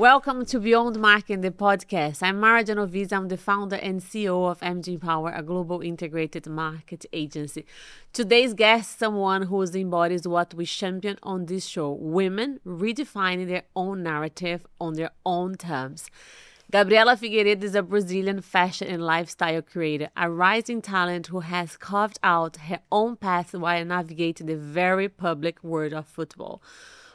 Welcome to Beyond Marketing, the podcast. I'm Mara Genovese. I'm the founder and CEO of MG Power, a global integrated market agency. Today's guest, someone who embodies what we champion on this show, women redefining their own narrative on their own terms. Gabrielle Figueiredo is a Brazilian fashion and lifestyle creator, a rising talent who has carved out her own path while navigating the very public world of football.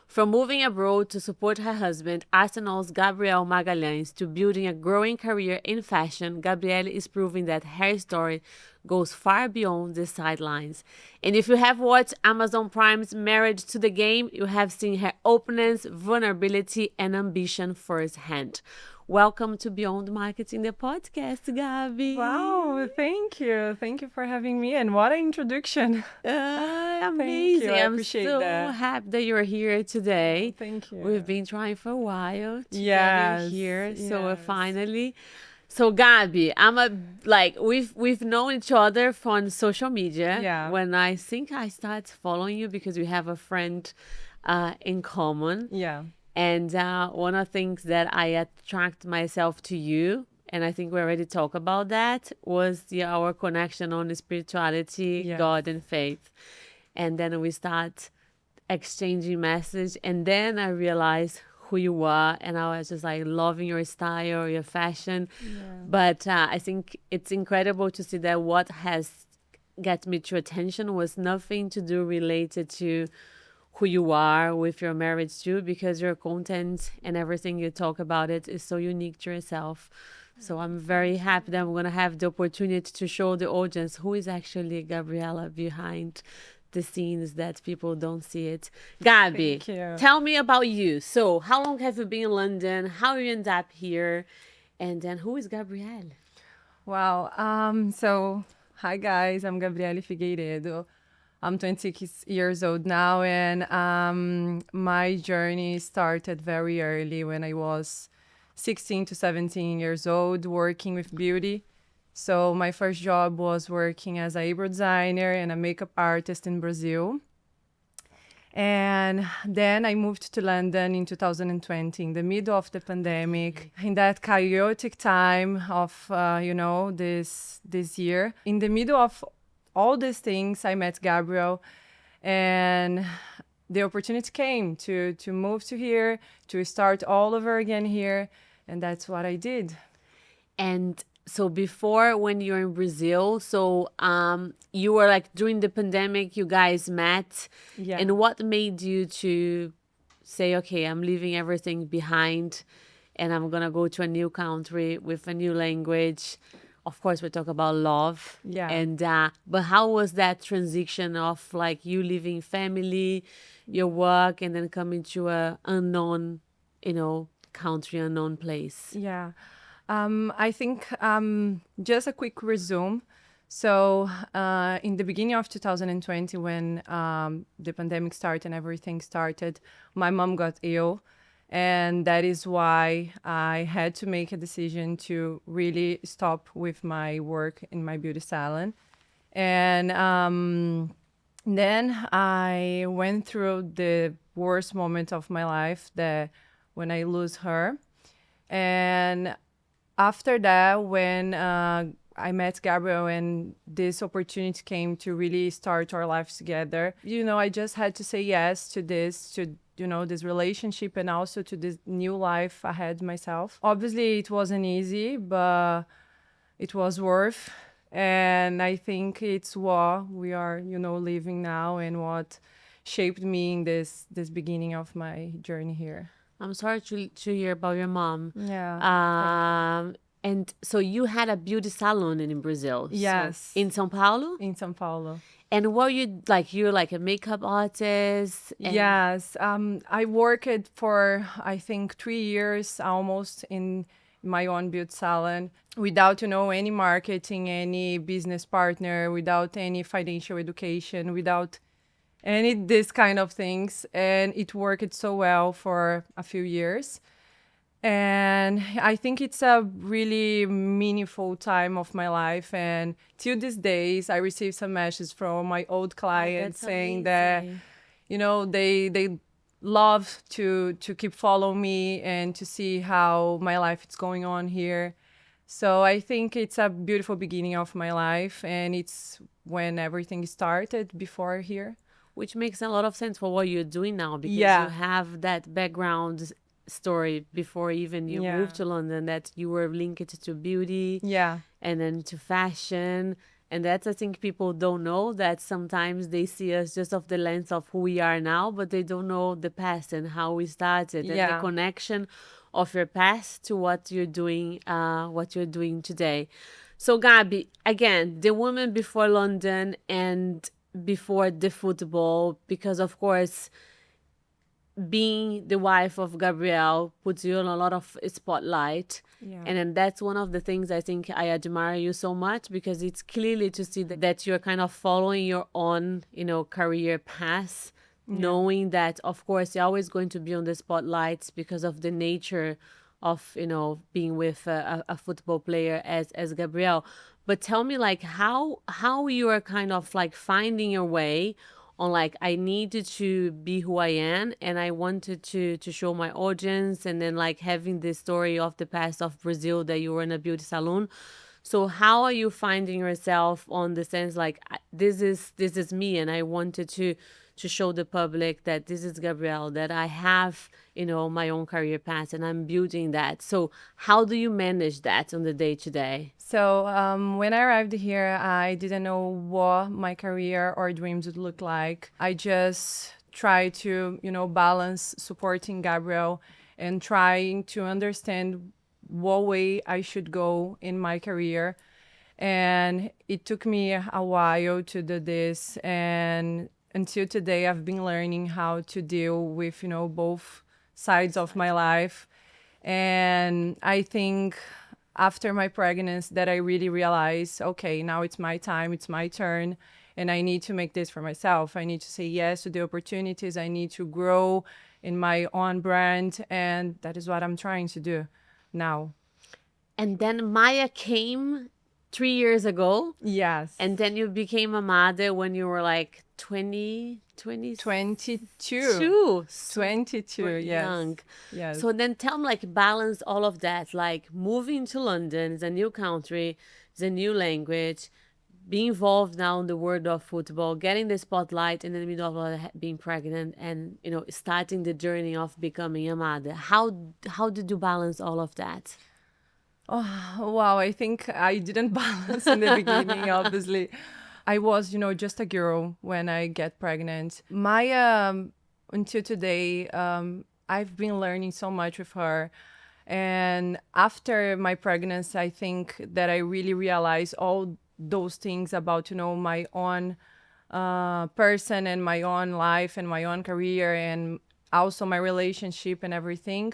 From moving abroad to support her husband, Arsenal's Gabriel Magalhães, to building a growing career in fashion, Gabrielle is proving that her story goes far beyond the sidelines. And if you have watched Amazon Prime's Marriage to the Game, you have seen her openness, vulnerability, and ambition firsthand. Welcome to Beyond Marketing, the podcast, Gabi. Wow, thank you. Thank you for having me. And what an introduction. Amazing. I I'm appreciate so that. happy that you're here today. Thank you. We've been trying for a while to get Yes, you here. So yes. finally. So Gabi, we've known each other from social media. Yeah. When I think I started following you because we have a friend in common. Yeah. And one of the things that I attract myself to you, and I think we already talked about that, was our connection on spirituality, Yes. God, and faith. And then we start exchanging messages, and then I realized who you are, and I was just like loving your style, your fashion. But I think it's incredible to see that what has got me to attention was nothing to do related to who you are with your marriage too, because your content and everything you talk about it is so unique to yourself. So I'm very happy that I'm going to have the opportunity to show the audience who is actually Gabriella behind the scenes that people don't see it. Gabi, Thank you. tell me about you. So how long have you been in London? How you end up here? And then who is Gabrielle? Wow. So, hi guys, I'm Gabrielle Figueiredo. I'm 26 years old now, and my journey started very early when I was 16 to 17 years old, working with beauty. So my first job was working as an eyebrow designer and a makeup artist in Brazil. And then I moved to London in 2020, in the middle of the pandemic, in that chaotic time of, this year. In the middle of all these things, I met Gabriel, and the opportunity came to move to here, to start all over again here, and that's what I did. And so before, when you were in Brazil, so you were like during the pandemic, you guys met. Yeah. And what made you to say, okay, I'm leaving everything behind and I'm going to go to a new country with a new language? Of course, we talk about love. Yeah. And but how was that transition of like you leaving family, your work, and then coming to a unknown, country, unknown place? Yeah. I think just a quick resume. So in the beginning of 2020, when the pandemic started and everything started, my mom got ill. And that is why I had to make a decision to really stop with my work in my beauty salon. And then I went through the worst moment of my life, when I lose her. And after that, when I met Gabriel and this opportunity came to really start our lives together, I just had to say yes to this relationship and also to this new life I had myself. Obviously, it wasn't easy, but it was worth. And I think it's what we are, living now and what shaped me in this beginning of my journey here. I'm sorry to hear about your mom. Yeah. And so you had a beauty salon in Brazil. Yes. So in São Paulo? In São Paulo. And what you're like a makeup artist? Yes. I worked for, I think, 3 years almost in my own beauty salon without, any marketing, any business partner, without any financial education, without any this kind of things. And it worked so well for a few years. And I think it's a really meaningful time of my life. And till these days, I receive some messages from my old clients That's saying amazing. that, they love to keep following me and to see how my life is going on here. So I think it's a beautiful beginning of my life, and it's when everything started before here. Which makes a lot of sense for what you're doing now, because you Yeah. have that background story before even you Yeah. moved to London, that you were linked to beauty Yeah. and then to fashion. And that's, I think, people don't know that sometimes they see us just of the lens of who we are now, but they don't know the past and how we started and the Yeah. connection of your past to what you're doing today. So Gabi, again, the woman before London and before the football, because of course being the wife of Gabriel puts you on a lot of spotlight. Yeah. And then that's one of the things I think I admire you so much, because it's clearly to see that you're kind of following your own, career path, knowing that, of course, you're always going to be on the spotlights because of the nature of, being with a football player as Gabriel. But tell me, like, how you are kind of like finding your way on, like, I needed to be who I am and I wanted to show my audience, and then like having the story of the past of Brazil that you were in a beauty salon. So how are you finding yourself on the sense like, this is me, and I wanted to show the public that this is Gabrielle, that I have, my own career path and I'm building that. So how do you manage that on the day to day? So when I arrived here, I didn't know what my career or dreams would look like. I just tried to, balance supporting Gabriel and trying to understand what way I should go in my career. And it took me a while to do this. And until today, I've been learning how to deal with, both sides of my life. And I think after my pregnancy that I really realized, okay, now it's my time, it's my turn, and I need to make this for myself. I need to say yes to the opportunities. I need to grow in my own brand, and that is what I'm trying to do now. And then Maya came 3 years ago. Yes. And then you became a mother when you were like 20, 22. 22, yes. Young. Yes. So then tell me, like, balance all of that, like moving to London, it's a new country, it's a new language, being involved now in the world of football, getting the spotlight in the middle of all that, being pregnant, and starting the journey of becoming a mother. How did you balance all of that? Oh, wow. I think I didn't balance in the beginning, obviously. I was, just a girl when I get pregnant. Until today, I've been learning so much with her. And after my pregnancy, I think that I really realized all those things about, my own person and my own life and my own career, and also my relationship and everything.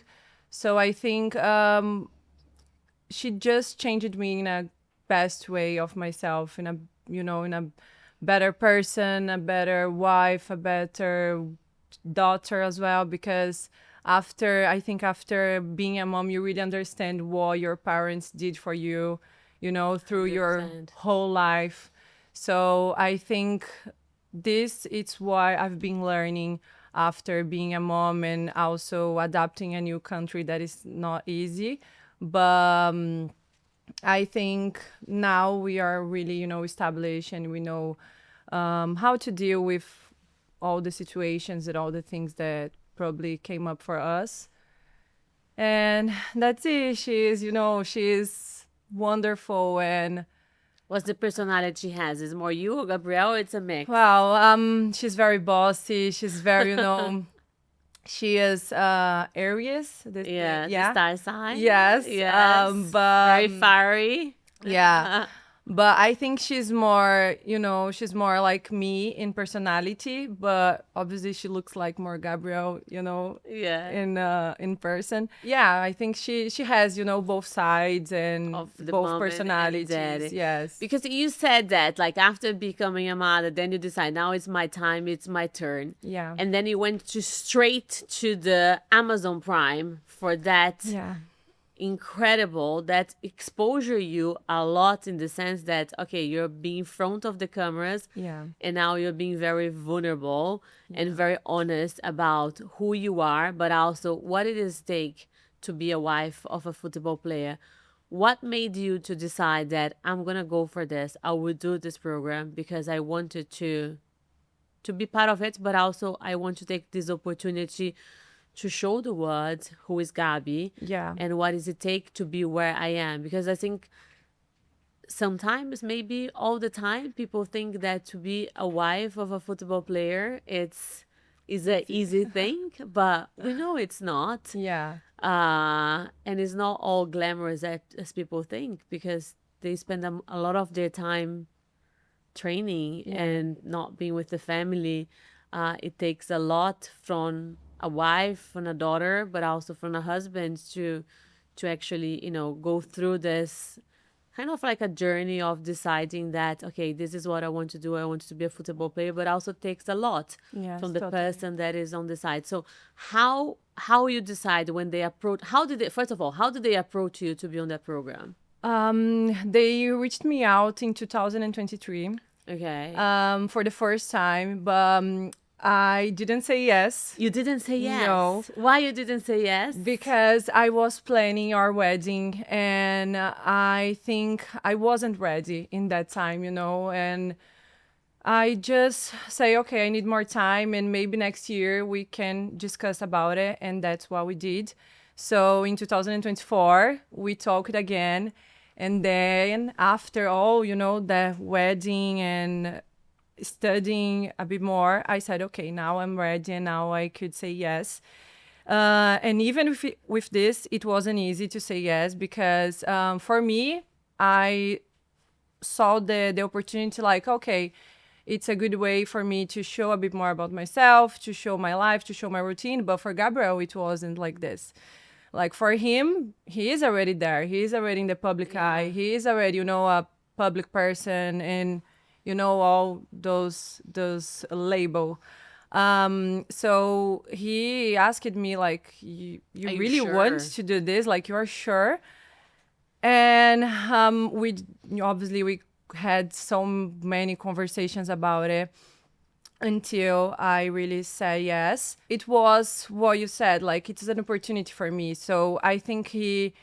So I think she just changed me in a best way of myself, in a better person, a better wife, a better daughter as well, because after being a mom, you really understand what your parents did for you, through 100%. Your whole life. So I think this is why I've been learning after being a mom and also adapting a new country that is not easy. But I think now we are really, established, and we know how to deal with all the situations and all the things that probably came up for us. And that's it. She's wonderful. And what's the personality she has? Is more you or Gabrielle? It's a mix. Well, she's very bossy. She's very, she is Aries. The star sign. Yes. But very fiery. Yeah. But I think she's more, she's more like me in personality, but obviously she looks like more Gabrielle, in person. Yeah, I think she has, both sides and of both personalities. Yes. Because you said that, like, after becoming a mother, then you decide, now it's my time, it's my turn. Yeah. And then you went straight to the Amazon Prime for that. Yeah. incredible, that exposure you a lot in the sense that, okay, you're being in front of the cameras, Yeah. and now you're being very vulnerable and very honest about who you are, but also what it is take to be a wife of a football player. What made you to decide that I'm gonna go for this? I will do this program because I wanted to be part of it, but also I want to take this opportunity to show the world who is Gabi Yeah. and what does it take to be where I am. Because I think sometimes, maybe all the time, people think that to be a wife of a football player, is an easy thing, but we know it's not. Yeah. And it's not all glamorous as people think, because they spend a lot of their time training and not being with the family. It takes a lot from a wife, from a daughter, but also from a husband to actually, go through this kind of like a journey of deciding that, okay, this is what I want to do. I want to be a football player, but also takes a lot Yes, from the totally. person that is on the side. So how you decide when they approach? First of all, how did they approach you to be on that program? They reached me out in 2023 Okay. for the first time, but I didn't say yes You didn't say yes. No. Why you didn't say yes? because I was planning our wedding, and I think I wasn't ready in that time, and I just say, okay, I need more time, and maybe next year we can discuss about it, and that's what we did. So in 2024, we talked again, and then after all, the wedding and studying a bit more, I said, okay, now I'm ready, and now I could say yes. And even with this, it wasn't easy to say yes, because for me, I saw the opportunity like, okay, it's a good way for me to show a bit more about myself, to show my life, to show my routine. But for Gabriel, it wasn't like this. Like for him, he is already there. He is already in the public eye. He is already, a public person, and all those label. So he asked me like, you Are you really sure? want to do this? Like, you are sure? And we obviously we had so many conversations about it until I really said yes. It was what you said, like it's an opportunity for me. So I think he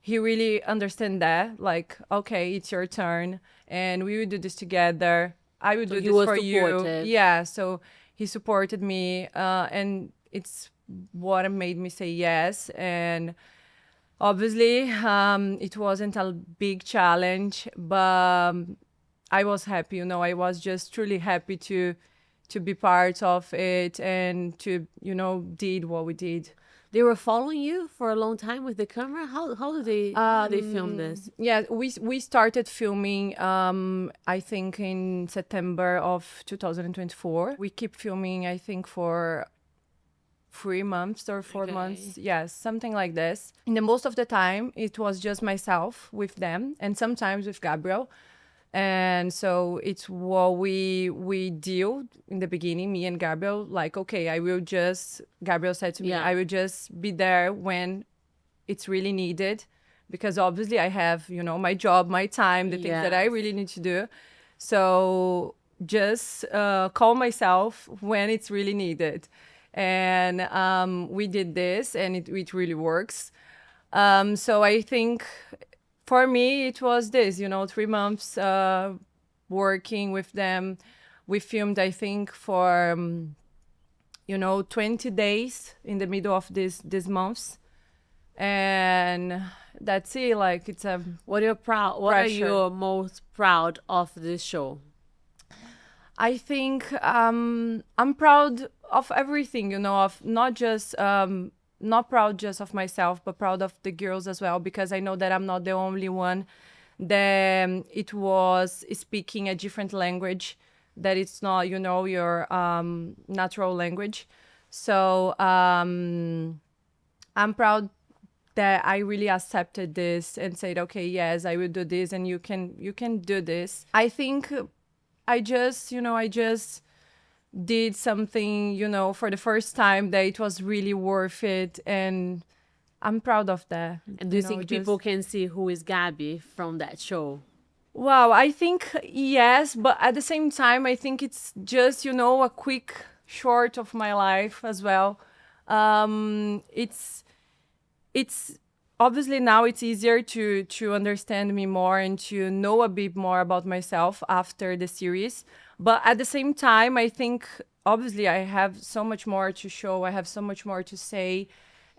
really understand that, like, okay, it's your turn and we will do this together. I will do he this was for you. supportive. Yeah, so he supported me, and it's what made me say yes. And obviously, it wasn't a big challenge, but I was happy. I was just truly happy to be part of it and to did what we did. They were following you for a long time with the camera. How did they film this? Yeah, we started filming I think in September of 2024. We keep filming, I think, for 3 months or 4 Okay. months. Yes, something like this. And the most of the time it was just myself with them, and sometimes with Gabriel. And so it's what we deal in the beginning, me and Gabriel, like, okay, Gabriel said to me, Yeah. I will just be there when it's really needed, because obviously I have, my job, my time, the things that I Yes. really need to do. So just call myself when it's really needed. And we did this, and it really works. So I think for me, it was this, 3 months working with them. We filmed, I think, for, 20 days in the middle of these months. And that's it. Like, it's a What are pressure. you most proud of this show? I think I'm proud of everything, of not proud just of myself, but proud of the girls as well, because I know that I'm not the only one that it was speaking a different language, that it's not, your natural language. So I'm proud that I really accepted this and said, okay, yes, I will do this, and you can do this. I think I just did something, for the first time, that it was really worth it. And I'm proud of that. And do you know, think people can see who is Gabby from that show? Wow, I think yes, but at the same time, I think it's just, a quick short of my life as well. It's obviously now it's easier to understand me more and to know a bit more about myself after the series. But at the same time, I think obviously I have so much more to show. I have so much more to say.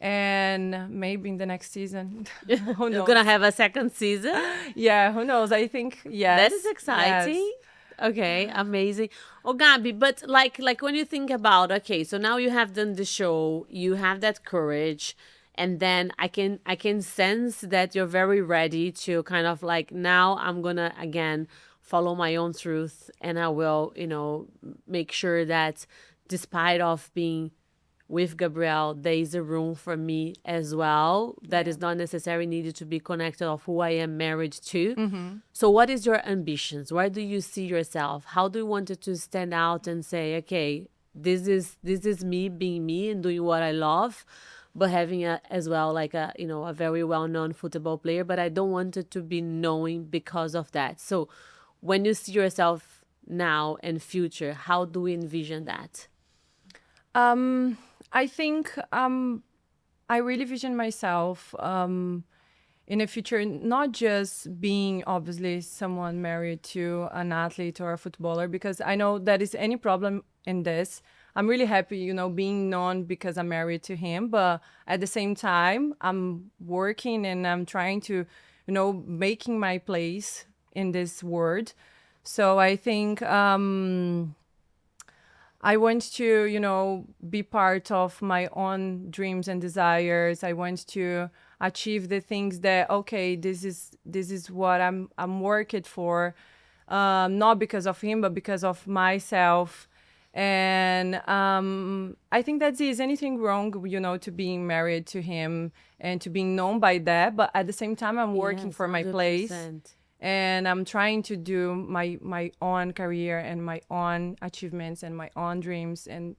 And maybe in the next season, who You're knows? gonna have a second season? Yeah, who knows? I think yes. That is exciting. Yes. Okay, amazing. Oh, Gabi, but like when you think about, okay, so now you have done the show, you have that courage, and then I can sense that you're very ready to kind of like, now I'm gonna again follow my own truth, and I will, make sure that despite of being with Gabrielle, there is a room for me as well that is not necessarily needed to be connected of who I am married to. So what is your ambitions? Where do you see yourself? How do you want it to stand out and say, okay, this is me being me and doing what I love, but having as well like a very well-known football player, but I don't want it to be knowing because of that. So when you see yourself now and future, how do we envision that? I think I really vision myself in the future, not just being obviously someone married to an athlete or a footballer, because I know that is any problem in this. I'm really happy, being known because I'm married to him. But at the same time, I'm working and I'm trying to, making my place in this world. So I think I want to, be part of my own dreams and desires. I want to achieve the things that, okay, this is what I'm working for, not because of him, but because of myself. And I think that is anything wrong, to being married to him and to being known by that. But at the same time, I'm working Yes, for my place. 100%. And I'm trying to do my own career and my own achievements and my own dreams. And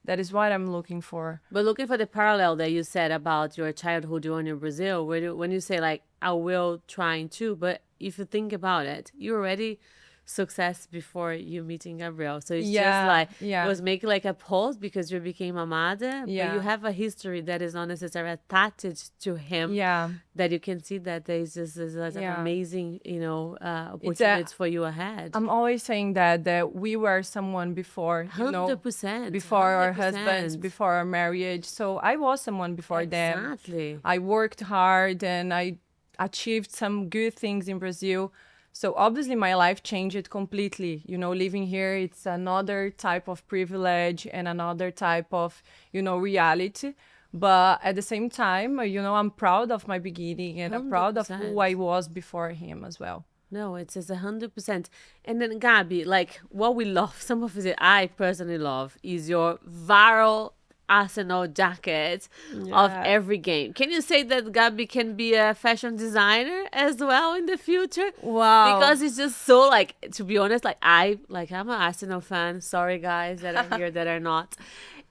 that is what I'm looking for. But looking for the parallel that you said about your childhood journey in Brazil, when you say like, I will trying to, but if you think about it, you already success before you meeting Gabriel. So it's just like, it was making like a pause because you became a mother, but you have a history that is not necessarily attached to him. Yeah. That you can see that there is just this an amazing, It's opportunities for you ahead. I'm always saying that we were someone before, 100%. before our 100%. husbands, before our marriage. So I was someone before them. Exactly. I worked hard and I achieved some good things in Brazil. So obviously my life changed completely. Living here, it's another type of privilege and another type of, reality. But at the same time, I'm proud of my beginning and I'm proud of who I was before him as well. No, it's 100%. And then Gabi, like what we love, some of it I personally love, is your viral Arsenal jacket of every game. Can you say that Gabi can be a fashion designer as well in the future? Wow. Because it's just so like, to be honest, I'm an Arsenal fan. Sorry guys that are here that are not.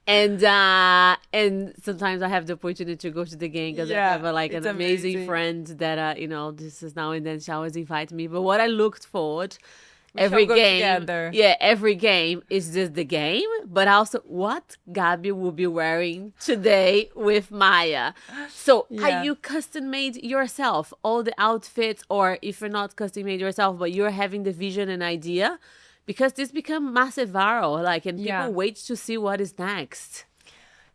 And sometimes I have the opportunity to go to the game because I have an amazing friend that this is now and then she always invite me. But what I looked forward every game, every game is just the game, but also what Gabi will be wearing today with Maya. So are you custom made yourself all the outfits, or if you're not custom made yourself, but you're having the vision and idea? Because this become massive viral, and people wait to see what is next.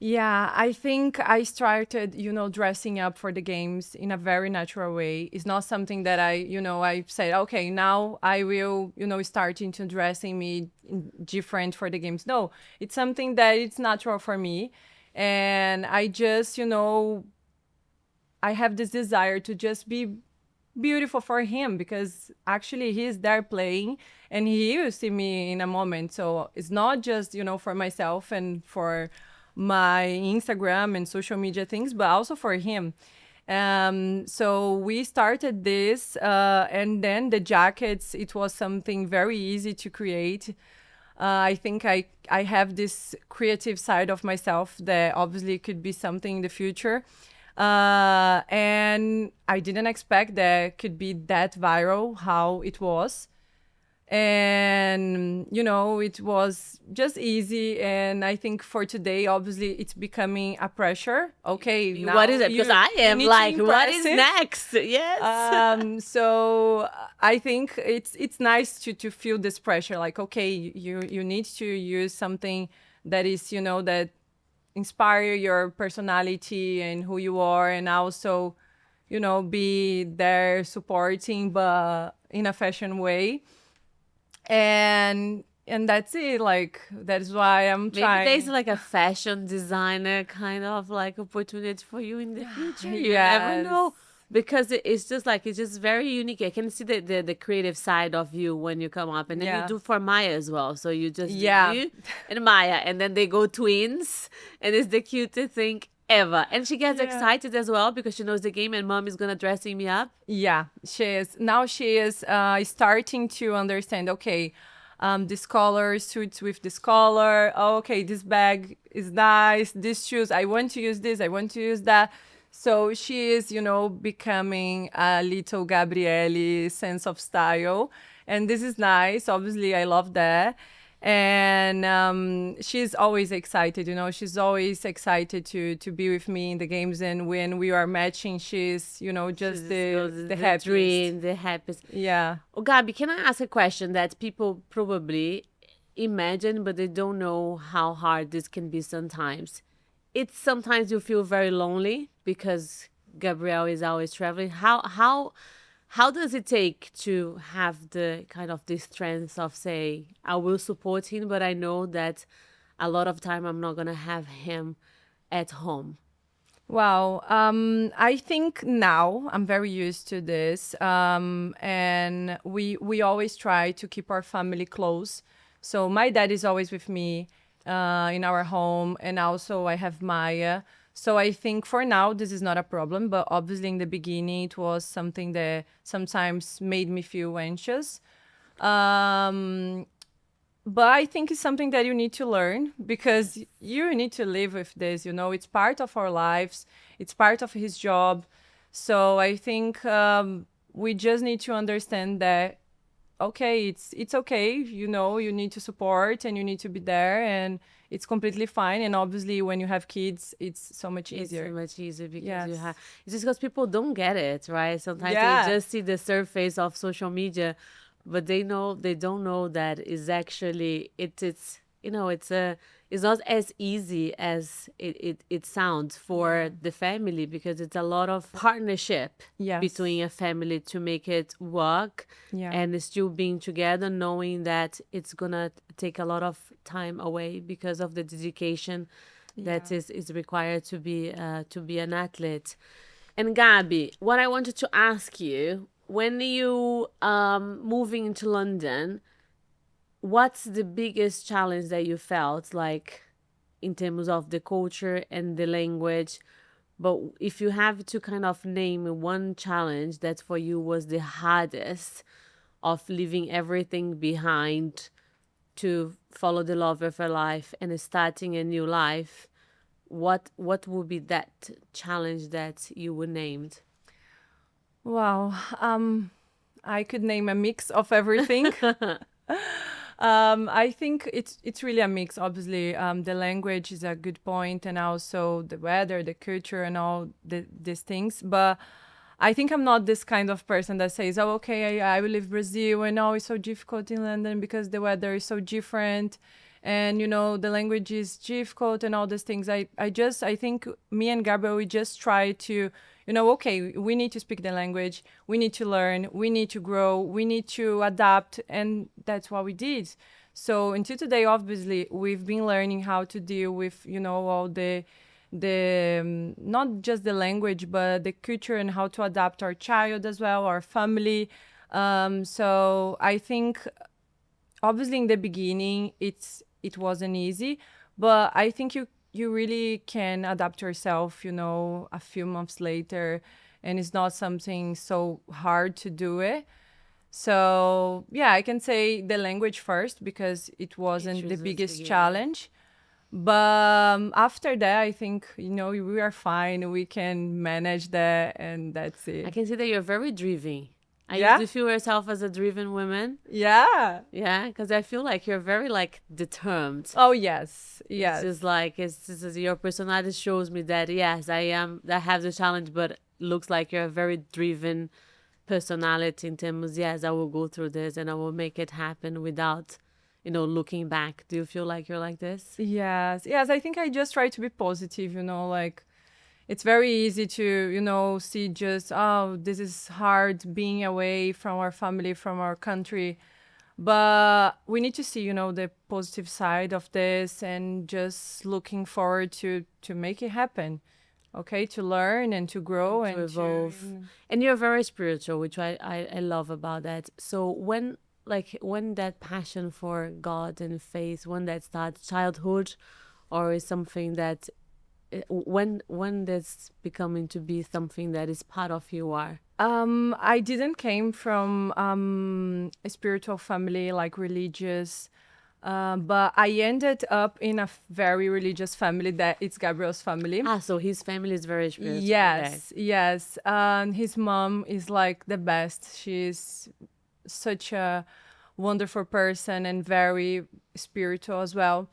Yeah, I think I started, dressing up for the games in a very natural way. It's not something that I said, okay, now I will, start into dressing me different for the games. No, it's something that it's natural for me. And I just, I have this desire to just be beautiful for him, because actually he's there playing and he will see me in a moment. So it's not just, for myself and for my Instagram and social media things, but also for him. So we started this and then the jackets, it was something very easy to create. I think I have this creative side of myself that obviously could be something in the future. And I didn't expect that could be that viral how it was. And it was just easy. And I think for today, obviously, it's becoming a pressure. Okay, now What is it? Because I you am need to like, what impress is it. next? Yes. So I think it's nice to feel this pressure. Like, okay, you need to use something that is that inspire your personality and who you are, and also be there supporting, but in a fashion way. And that's it. Like, that's why I'm Maybe there's trying. like a fashion designer kind of like opportunity for you in the future. You never Yes. know. Because it's just like, it's just very unique. I can see the creative side of you when you come up. And then you Yeah. do for Maya as well. So you just do Yeah. you and Maya. And then they go twins. And it's the cutest thing ever. And she gets Yeah. excited as well because she knows the game and mom is going to dressing me up. Yeah, she is. Now she is starting to understand, okay, this color suits with this color. Oh, okay, this bag is nice. These shoes, I want to use this. I want to use that. So she is, becoming a little Gabrielle sense of style. And this is nice. Obviously, I love that. And she's always excited, she's always excited to be with me in the games. And when we are matching, she's, just the happiest. Dream, the happiest. Yeah. Oh, Gabi, can I ask a question that people probably imagine, but they don't know how hard this can be sometimes? It's sometimes you feel very lonely because Gabrielle is always traveling. How does it take to have the kind of the strength of say, I will support him, but I know that a lot of time I'm not gonna have him at home? Wow. I think now I'm very used to this. And we always try to keep our family close. So my dad is always with me in our home, and also I have Maya. So I think for now this is not a problem, but obviously in the beginning it was something that sometimes made me feel anxious. But I think it's something that you need to learn, because you need to live with this. It's part of our lives. It's part of his job. So I think we just need to understand that, okay, it's okay. You need to support and you need to be there, and it's completely fine. And obviously when you have kids, it's so much easier. It's so much easier because you Yes. have. It's just because people don't get it, right? Sometimes Yeah. they just see the surface of social media, but they don't know that is actually it's it's not as easy as it sounds for the family, because it's a lot of partnership Yes. between a family to make it work. Yeah. And still being together, knowing that it's gonna take a lot of time away because of the dedication that is required to be an athlete. And Gabi, what I wanted to ask you, when you moving into London, what's the biggest challenge that you felt, like in terms of the culture and the language? But if you have to kind of name one challenge that for you was the hardest, of leaving everything behind to follow the love of your life and starting a new life, what would be that challenge that you would named? Wow. I could name a mix of everything. I think it's really a mix. Obviously, the language is a good point, and also the weather, the culture, and all these things. But I think I'm not this kind of person that says, "Oh, okay, I will leave Brazil, and it's so difficult in London because the weather is so different, and the language is difficult, and all these things." I think me and Gabriel, we just try to, okay, we need to speak the language, we need to learn, we need to grow, we need to adapt, and that's what we did. So until today, obviously, we've been learning how to deal with, all the not just the language, but the culture, and how to adapt our child as well, our family. So I think obviously in the beginning it wasn't easy, but I think you really can adapt yourself, a few months later, and it's not something so hard to do it. So yeah, I can say the language first, because it wasn't the was biggest big, yeah. challenge. But after that, I think, we are fine. We can manage that, and that's I it. can see that you're very driven. Yeah? Do you feel yourself as a driven woman? Yeah. Yeah, because I feel like you're very like determined. Oh, yes. It's Yes. just like your personality shows me that yes, I am. I have the challenge, but looks like you're a very driven personality in terms. Yes, I will go through this and I will make it happen without, looking back. Do you feel like you're like this? Yes. Yes. I think I just try to be positive, like it's very easy to, see just, oh, this is hard being away from our family, from our country. But we need to see, the positive side of this and just looking forward to make it happen. Okay, to learn and to grow To and evolve. And you're very spiritual, which I love about that. So when that passion for God and faith, when that starts childhood, or is something that when that's becoming to be something that is part of who you are? I didn't came from a spiritual family, like religious, but I ended up in a very religious family that it's Gabriel's family. So his family is very spiritual. Yes, yes. His mom is like the best. She's such a wonderful person and very spiritual as well.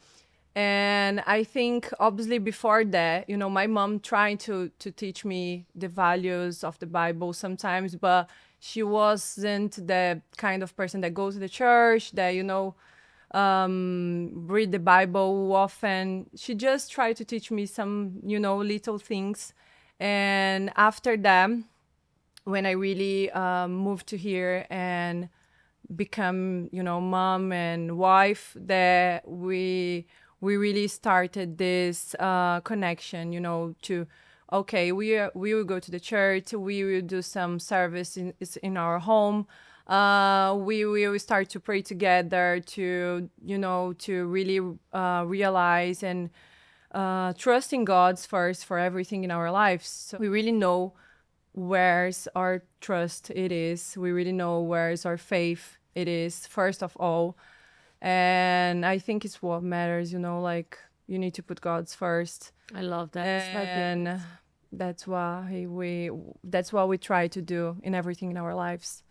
And I think obviously before that, my mom tried to teach me the values of the Bible sometimes, but she wasn't the kind of person that goes to the church, that, read the Bible often. She just tried to teach me some, little things. And after that, when I really moved to here and become, mom and wife, that we really started this connection, to, okay, we will go to the church, we will do some service in our home, we will start to pray together, to, to really realize and trust in God's first for everything in our lives. So we really know where's our trust it is. We really know where's our faith it is, first of all. And I think it's what matters, like you need to put God's first. I love that. And that's why we try to do in everything in our lives.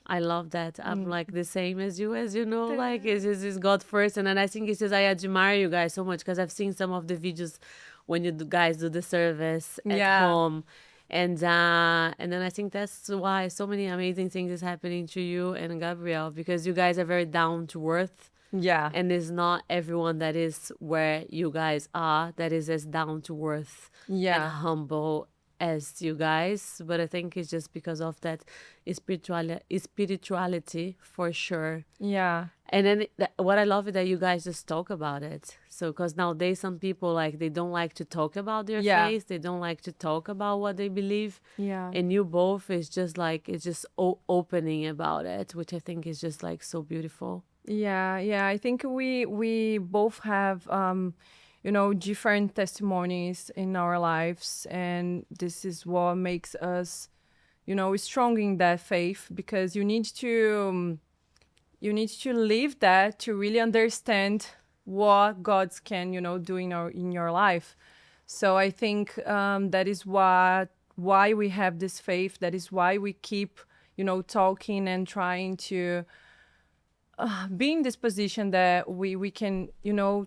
I love that. I'm like the same as you, like it's God first. And then I think it says I admire you guys so much because I've seen some of the videos when you guys do the service at home. And then I think that's why so many amazing things is happening to you and Gabrielle, because you guys are very down to earth. Yeah. And it's not everyone that is where you guys are that is as down to earth and humble as you guys. But I think it's just because of that spirituality for sure. Yeah. And then what I love is that you guys just talk about it. So, because nowadays some people like they don't like to talk about their faith, they don't like to talk about what they believe. Yeah. And you both is just like it's just opening about it, which I think is just like so beautiful. Yeah, yeah. I think we both have different testimonies in our lives, and this is what makes us, strong in that faith, because you need to live that to really understand what God can, do in your life. So I think that is why we have this faith. That is why we keep, talking and trying to be in this position that we can,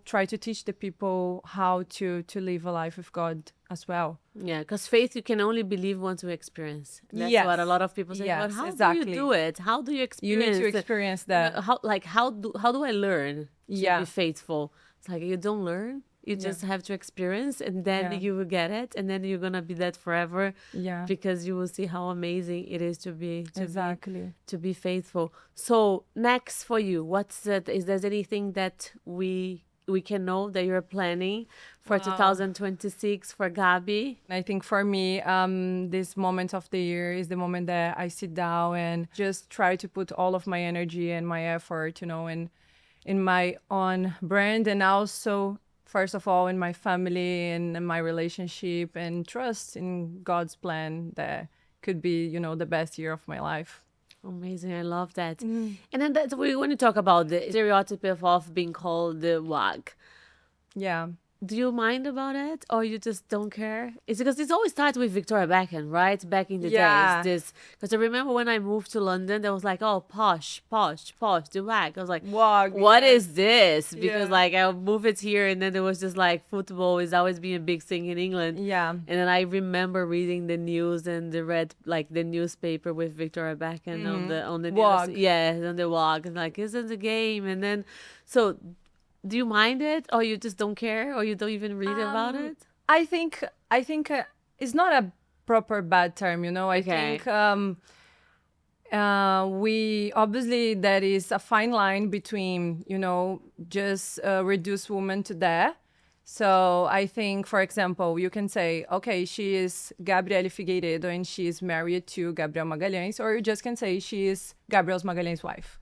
try to teach the people how to live a life with God as well. Yeah, because faith you can only believe once you experience. That's what a lot of people say. But how do you do it? How do you experience? You need to experience that. How do I learn to be faithful? It's like you don't learn. You just have to experience, and then you will get it, and then you're gonna be that forever. Yeah. Because you will see how amazing it is to be to be faithful. So next for you, what's that? Is there anything that we can know that you're planning for 2026 for Gabi? I think for me, this moment of the year is the moment that I sit down and just try to put all of my energy and my effort, in my own brand, and also, first of all, in my family and in my relationship, and trust in God's plan that could be, the best year of my life. Amazing. I love that. And then we're going to talk about the stereotype of being called the WAG. Yeah. do you mind about it, or you just don't care? It's because it always starts with Victoria Beckham, right? Back in the days, Yeah. this, because I remember when I moved to London, there was like, oh, posh, posh, posh, the wag. I was like, Wag, what yes. is this? Because Yeah. like I move it here, and then there was just like football is always being a big thing in England. Yeah. And then I remember reading the news and the red, like the newspaper with Victoria Beckham on the news. Wag. Yeah, on the wag, and like, isn't the game? And then, so do you mind it, or you just don't care, or you don't even read about it? I think it's not a proper bad term, you know. I Okay. think we obviously there is a fine line between, you know, just reduce women to that. So I think, for example, you can say, okay, she is Gabrielle Figueiredo and she is married to Gabriel Magalhães, or you just can say she is Gabriel Magalhães' wife.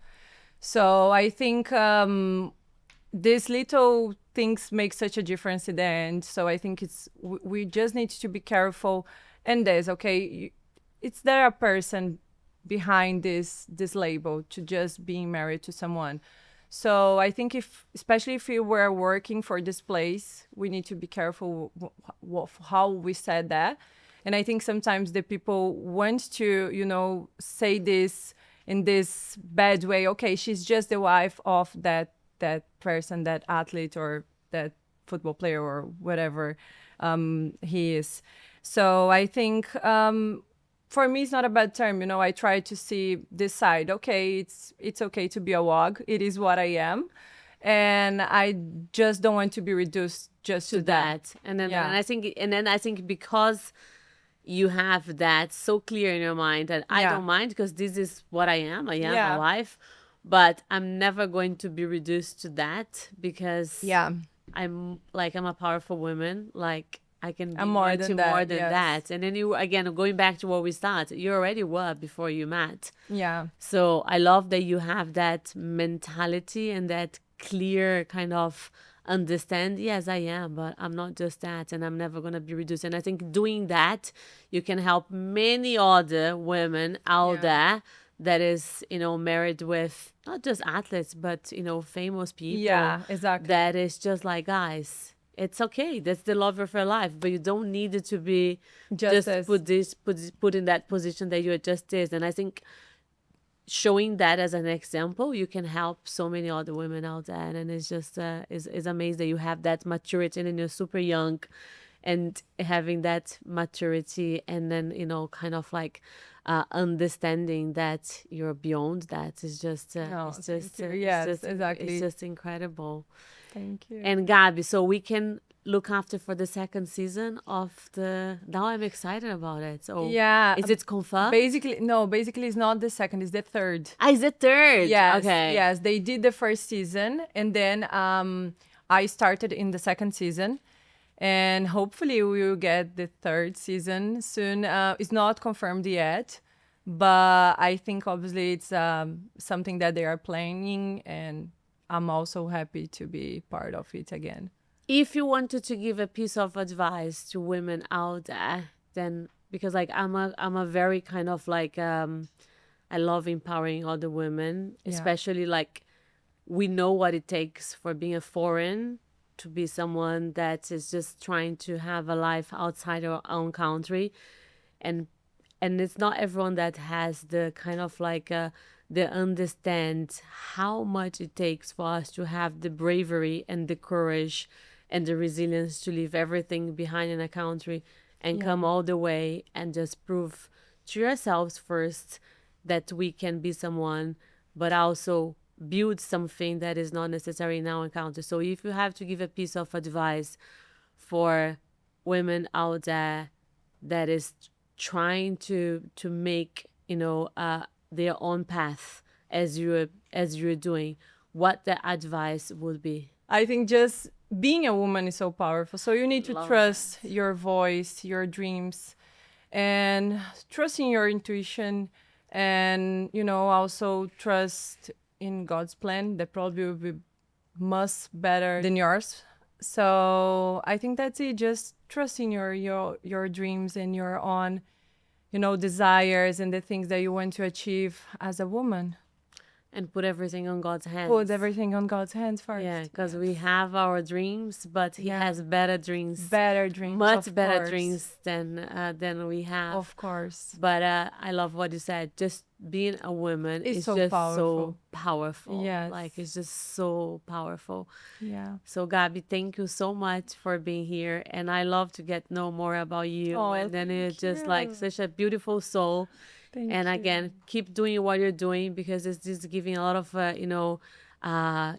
So I think these little things make such a difference in the end. So I think we just need to be careful. And there's it's there a person behind this label to just being married to someone. So I think especially if we were working for this place, we need to be careful how we said that. And I think sometimes the people want to, you know, say this in this bad way. Okay, she's just the wife of that person, that athlete, or that football player, or whatever he is. So I think for me, it's not a bad term. You know, I try to see this side. Okay, it's okay to be a wog. It is what I am, and I just don't want to be reduced just to that. And then Yeah. and I think because you have that so clear in your mind that I Yeah. don't mind, because this is what I am. I am Yeah. my life, but I'm never going to be reduced to that, because Yeah. I'm a powerful woman. Like, I can be I'm more much than that, more than yes. that. And then you, again, going back to where we started, you already were before you met. Yeah. So I love that you have that mentality and that clear kind of understand. Yes, I am, but I'm not just that, and I'm never going to be reduced. And I think doing that, you can help many other women out Yeah. there that is, you know, married with not just athletes, but, you know, famous people. Yeah, exactly. That is just like, guys, it's okay. That's the love of your life, but you don't need it to be Just just as- put in that position that you just is. And I think showing that as an example, you can help so many other women out there. And it's just is amazing that you have that maturity, and you're super young, and having that maturity, and then, you know, kind of like understanding that you're beyond that is just No, it's just thank you. Yes, it's just, exactly. it's just incredible. Thank you. And Gabi, so we can look after for the second season of the. Now I'm excited about it. So Yeah, is it confirmed? basically it's not the second, it's the third. Is it third? Yes, Okay. yes, they did the first season, and then I started in the second season, and hopefully we will get the third season soon. It's not confirmed yet, but I think obviously it's something that they are planning, and I'm also happy to be part of it again. If you wanted to give a piece of advice to women out there, then, because like I'm a very kind of like I love empowering other women, Yeah. especially like we know what it takes for being a foreign to be someone that is just trying to have a life outside our own country, and it's not everyone that has the kind of like they understand how much it takes for us to have the bravery and the courage and the resilience to leave everything behind in a country and come all the way and just prove to yourselves first that we can be someone, but also build something that is not necessary in our country. So if you have to give a piece of advice for women out there that is trying to make, you know, their own path as you're doing, what the advice would be? I think just being a woman is so powerful. So you need to Love trust your voice, your dreams, and trust in your intuition, and, you know, also trust in God's plan that probably will be much better than yours. So I think that's it. Just trust in your dreams and your own, you know, desires and the things that you want to achieve as a woman. And put everything on God's hands. Put everything on God's hands first. Yeah, because we have our dreams, but He has better dreams. Better dreams. Much of better course. dreams than we have. Of course. But I love what you said. Just being a woman is so just powerful. so powerful. Yes. Like, it's just so powerful. Yeah. So, Gabi, thank you so much for being here. And I love to get know more about you. Oh, and then it's just you. like such a beautiful soul. Thank And you. again, keep doing what you're doing, because it's just giving a lot of,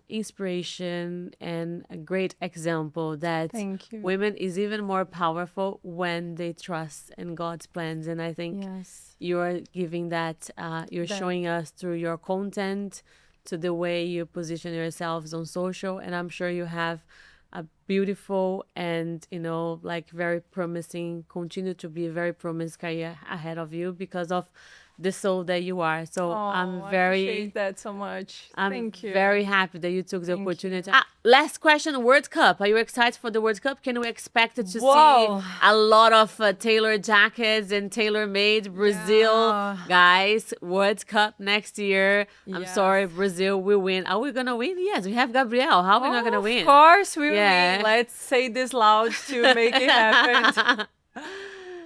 inspiration and a great example that Thank you. women is even more powerful when they trust in God's plans. And I think Yes. you're giving that, you're showing us through your content, to the way you position yourselves on social. And I'm sure you have a beautiful and, like very promising, continue to be a very promising career ahead of you because of the soul that you are. So I appreciate that so much. Thank you. Very happy that you took the opportunity. Last question, World Cup. Are you excited for the World Cup? Can we expect to see a lot of tailored jackets and tailor-made Brazil? Guys, World Cup next year. I'm sorry, Brazil will win. Are we going to win? Yes, we have Gabrielle. How are we not going to win? Of course we will win. Let's say this loud to make it happen.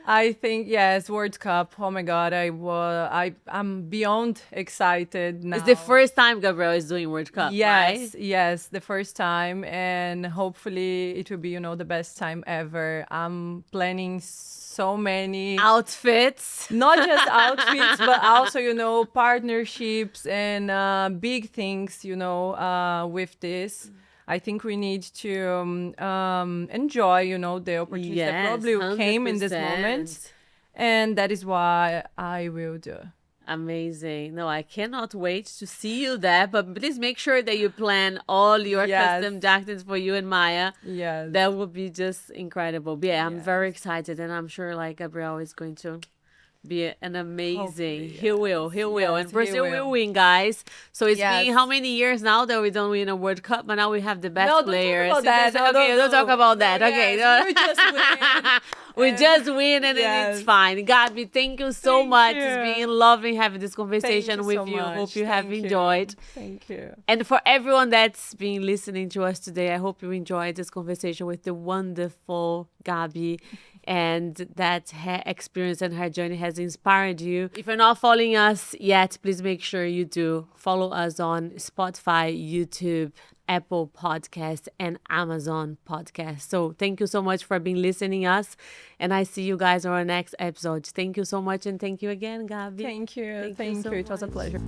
I think, yes, World Cup. Oh my God, I'm beyond excited now. It's the first time Gabrielle is doing World Cup, right? Yes, the first time. And hopefully it will be, the best time ever. I'm planning so many outfits. Not just outfits, but also, partnerships and big things, with this. I think we need to enjoy, the opportunities that probably came in this moment. And that is why I will do. Amazing. No, I cannot wait to see you there. But please make sure that you plan all your custom jackets for you and Maya. Yes. That would be just incredible. But yeah, I'm very excited. And I'm sure like Gabrielle is going to be an amazing. He will. And Brazil will win, guys. So it's been how many years now that we don't win a World Cup, but now we have the best players. Don't talk about that. Don't talk about that. Okay, we just win. We just win, and then it's fine. Gabi, thank you so much. It's been lovely having this conversation with you. Hope you have enjoyed. Thank you. And for everyone that's been listening to us today, I hope you enjoyed this conversation with the wonderful Gabi, and that her experience and her journey has inspired you. If you're not following us yet, please make sure you do. Follow us on Spotify, YouTube, Apple Podcasts, and Amazon Podcasts. So thank you so much for being listening us, and I see you guys on our next episode. Thank you so much, and thank you again, Gabi. Thank you. Thank you. It was a pleasure.